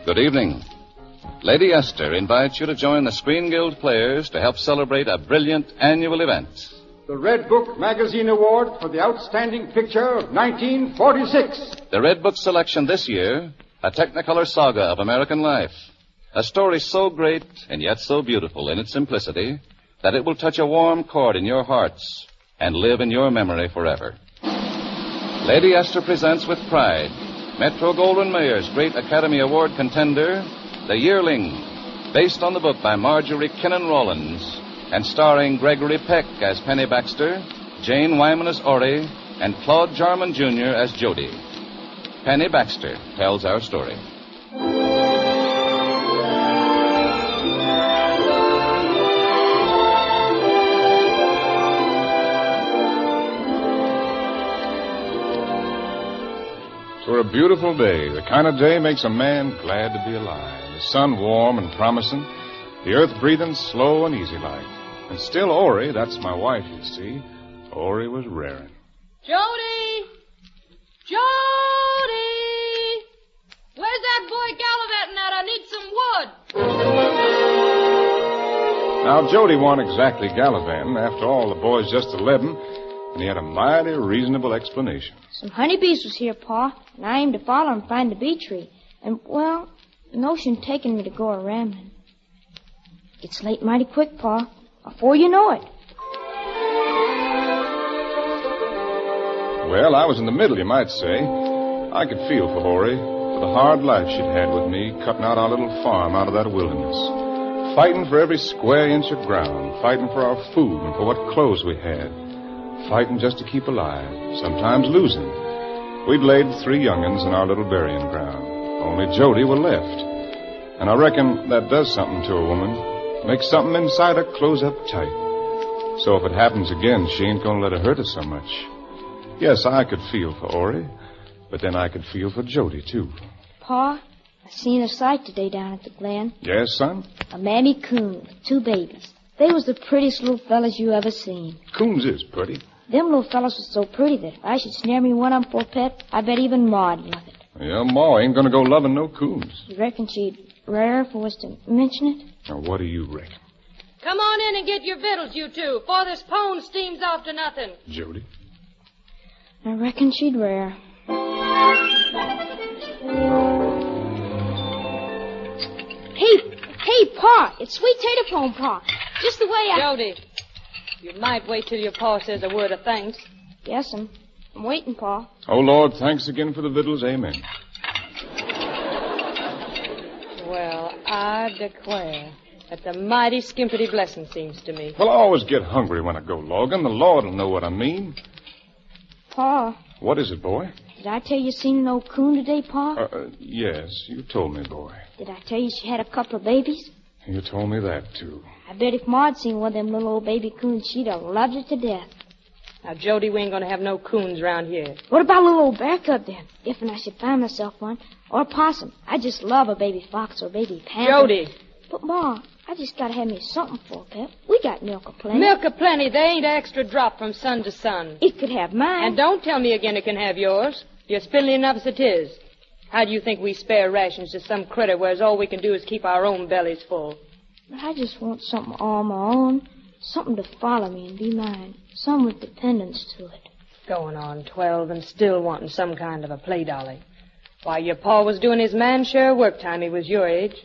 Good evening. Lady Esther invites you to join the Screen Guild players to help celebrate a brilliant annual event. The Red Book Magazine Award for the Outstanding Picture of 1946. The Red Book selection this year, a Technicolor saga of American life. A story so great and yet so beautiful in its simplicity that it will touch a warm chord in your hearts and live in your memory forever. Lady Esther presents with pride Metro-Goldwyn-Mayer's great Academy Award contender, The Yearling, based on the book by Marjorie Kinnan Rawlins, and starring Gregory Peck as Penny Baxter, Jane Wyman as Ori, and Claude Jarman, Jr. as Jody. Penny Baxter tells our story. For a beautiful day, the kind of day makes a man glad to be alive. The sun warm and promising, the earth breathing slow and easy like. And still Ori, that's my wife, you see, Ori was raring. Jody! Jody! Where's that boy gallivanting at? I need some wood. Now, Jody wasn't exactly gallivanting. After all, the boy's just 11, and he had a mighty reasonable explanation. Some honeybees was here, Pa, and I aimed to follow and find the bee tree. And, well, the notion taking me to go a-rambling. It's late mighty quick, Pa, before you know it. Well, I was in the middle, you might say. I could feel for Ori, for the hard life she'd had with me, cutting out our little farm out of that wilderness. Fighting for every square inch of ground, fighting for our food and for what clothes we had. Fighting just to keep alive, sometimes losing. We'd laid 3 young'uns in our little burying ground. Only Jody were left. And I reckon that does something to a woman. Makes something inside her close up tight. So if it happens again, she ain't gonna let it hurt her so much. Yes, I could feel for Ori, but then I could feel for Jody, too. Pa, I seen a sight today down at the Glen. Yes, son? A mammy coon with 2 babies. They was the prettiest little fellas you ever seen. Coons is pretty. Them little fellas was so pretty that if I should snare me one of them for a pet, I bet even Ma'd love it. Yeah, Ma ain't gonna go loving no coons. You reckon she'd rare if I was to mention it? Now, what do you reckon? Come on in and get your victuals, you two, before this pone steams off to nothing. Jody? I reckon she'd rare. Hey, Pa, it's sweet tater pone, Pa. Just the way I... Jody, you might wait till your pa says a word of thanks. Yes'm. I'm waiting, Pa. Oh, Lord, thanks again for the victuals. Amen. Well, I declare. That's a mighty skimpity blessing, seems to me. Well, I always get hungry when I go logging. The Lord will know what I mean. Pa. What is it, boy? Did I tell you seen no coon today, Pa? Yes, you told me, boy. Did I tell you she had a couple of babies? You told me that, too. I bet if Ma'd seen one of them little old baby coons, she'd have loved it to death. Now, Jody, we ain't gonna have no coons around here. What about little old bear cub, then? If and I should find myself one. Or a possum. I just love a baby fox or a baby panther. Jody! But, Ma, I just gotta have me something for a pet. We got milk aplenty. Milk aplenty. They ain't an extra drop from sun to sun. It could have mine. And don't tell me again it can have yours. You're spindly enough as it is. How do you think we spare rations to some critter, whereas all we can do is keep our own bellies full? But I just want something all my own. Something to follow me and be mine. Some with dependence to it. Going on 12 and still wanting some kind of a play dolly. Why, your pa was doing his man's share of work time he was your age.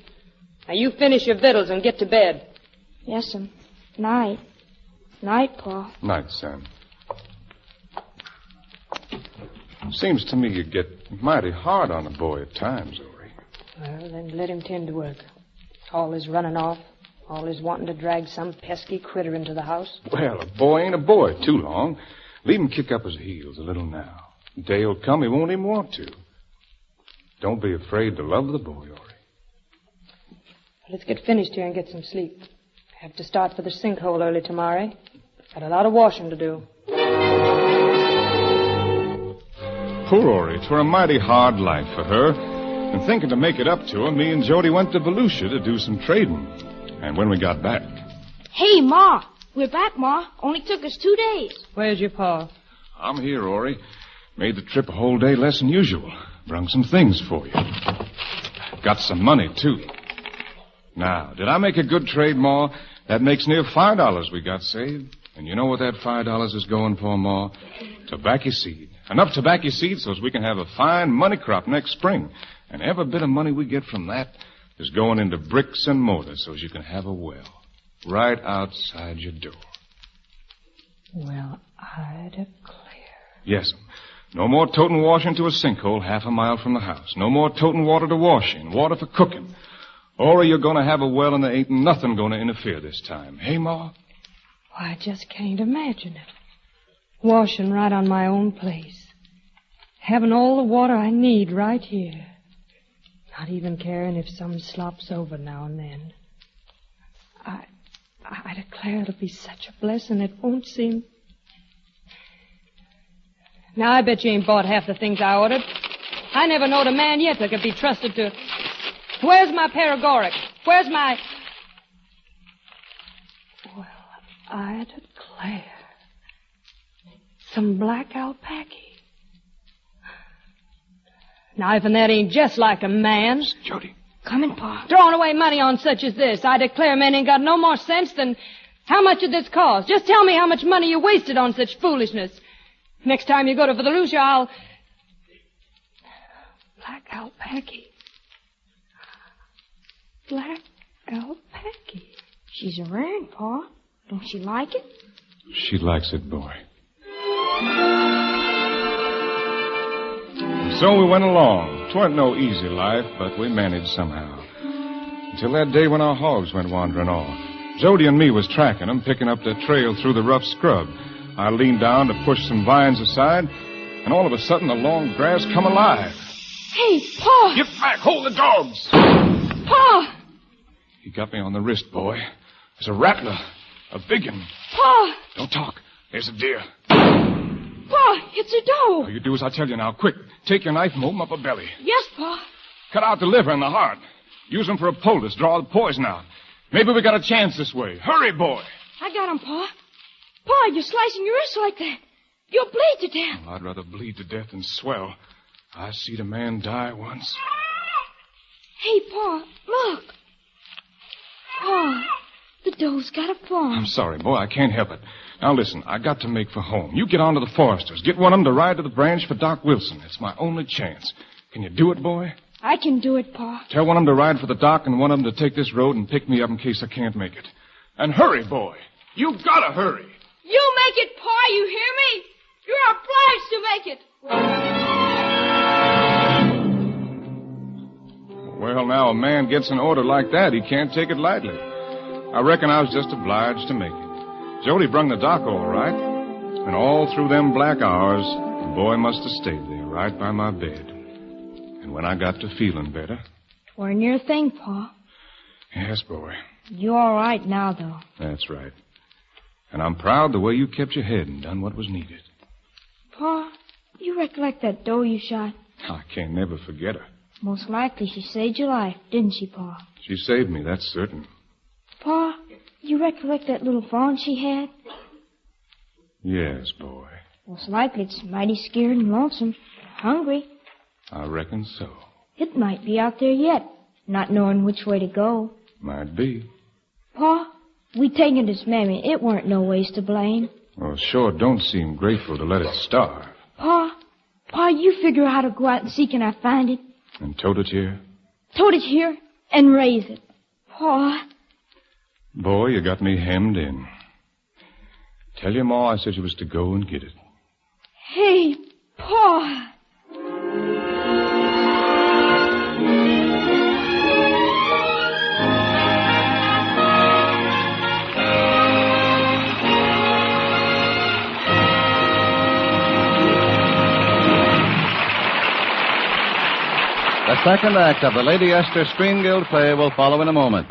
Now, you finish your victuals and get to bed. Yes'm. Night. Night, Pa. Night, Sam. Seems to me you get mighty hard on a boy at times, Ori. Well, then let him tend to work. All his running off. All his wanting to drag some pesky critter into the house. Well, a boy ain't a boy too long. Leave him kick up his heels a little now. The day will come he won't even want to. Don't be afraid to love the boy, Ori. Let's get finished here and get some sleep. I have to start for the sinkhole early tomorrow. Got a lot of washing to do. Poor Ori. 'Twere a mighty hard life for her. And thinking to make it up to her, me and Jody went to Volusia to do some trading. And when we got back... Hey, Ma. We're back, Ma. Only took us 2 days. Where's your pa? I'm here, Ori. Made the trip a whole day less than usual. Brung some things for you. Got some money, too. Now, did I make a good trade, Ma? That makes near $5 we got saved. And you know what that $5 is going for, Ma? Tobacco seed. Enough tobacco seed so as we can have a fine money crop next spring. And every bit of money we get from that is going into bricks and mortar so as you can have a well right outside your door. Well, I declare. Yes'm. No more toting wash into a sinkhole half a mile from the house. No more toting water to wash in, water for cooking. Or you're going to have a well and there ain't nothing going to interfere this time. Hey, Ma? Why, I just can't imagine it. Washing right on my own place. Having all the water I need right here. Not even caring if some slops over now and then. I declare it'll be such a blessing it won't seem... Now, I bet you ain't bought half the things I ordered. I never knowed a man yet that could be trusted to... Where's my paregoric? Where's my... Well, I declare. Some black alpaca. Now, even that ain't just like a man. Jody. Coming, Pa. Throwing away money on such as this. I declare men ain't got no more sense than... How much did this cost? Just tell me how much money you wasted on such foolishness. Next time you go to Volusia, I'll... Black alpaca. Black alpaca. She's a rare, Pa. Don't she like it? She likes it, boy. And so we went along. 'Twarn't no easy life, but we managed somehow. Until that day when our hogs went wandering off. Jody and me was tracking them, picking up the trail through the rough scrub. I leaned down to push some vines aside, and all of a sudden the long grass come alive. Hey, Pa! Get back! Hold the dogs! Pa! He got me on the wrist, boy. There's a rattler. A big one. Pa! Don't talk. There's a deer. Pa, it's a doe. All you do as I tell you now. Quick, take your knife and open up her belly. Yes, Pa. Cut out the liver and the heart. Use them for a poultice. Draw the poison out. Maybe we got a chance this way. Hurry, boy. I got him, Pa. Pa, you're slicing your wrist like that. You'll bleed to death. I'd rather bleed to death than swell. I seen a man die once. Hey, Pa, look. Pa, the doe's got a fawn. I'm sorry, boy. I can't help it. Now, listen. I got to make for home. You get on to the Foresters. Get one of them to ride to the branch for Doc Wilson. It's my only chance. Can you do it, boy? I can do it, Pa. Tell one of them to ride for the doc and one of them to take this road and pick me up in case I can't make it. And hurry, boy. You gotta hurry. You make it, Pa, you hear me? You're obliged to make it. Well, now, a man gets an order like that, he can't take it lightly. I reckon I was just obliged to make it. Jody brung the doc all right. And all through them black hours, the boy must have stayed there, right by my bed. And when I got to feeling better... We're a near thing, Pa. Yes, boy. You're all right now, though. That's right. And I'm proud the way you kept your head and done what was needed. Pa, you recollect that doe you shot? I can't never forget her. Most likely she saved your life, didn't she, Pa? She saved me, that's certain. Pa, you recollect that little fawn she had? Yes, boy. Most likely it's mighty scared and lonesome, hungry. I reckon so. It might be out there yet, not knowing which way to go. Might be. Pa, we taken it as Mammy. It weren't no ways to blame. Well, sure don't seem grateful to let it starve. Pa, you figure out how to go out and see can I find it. And tote it here? Tote it here and raise it. Pa. Boy, you got me hemmed in. Tell your ma I said you was to go and get it. Hey, Pa. The second act of the Lady Esther Screen Guild play will follow in a moment.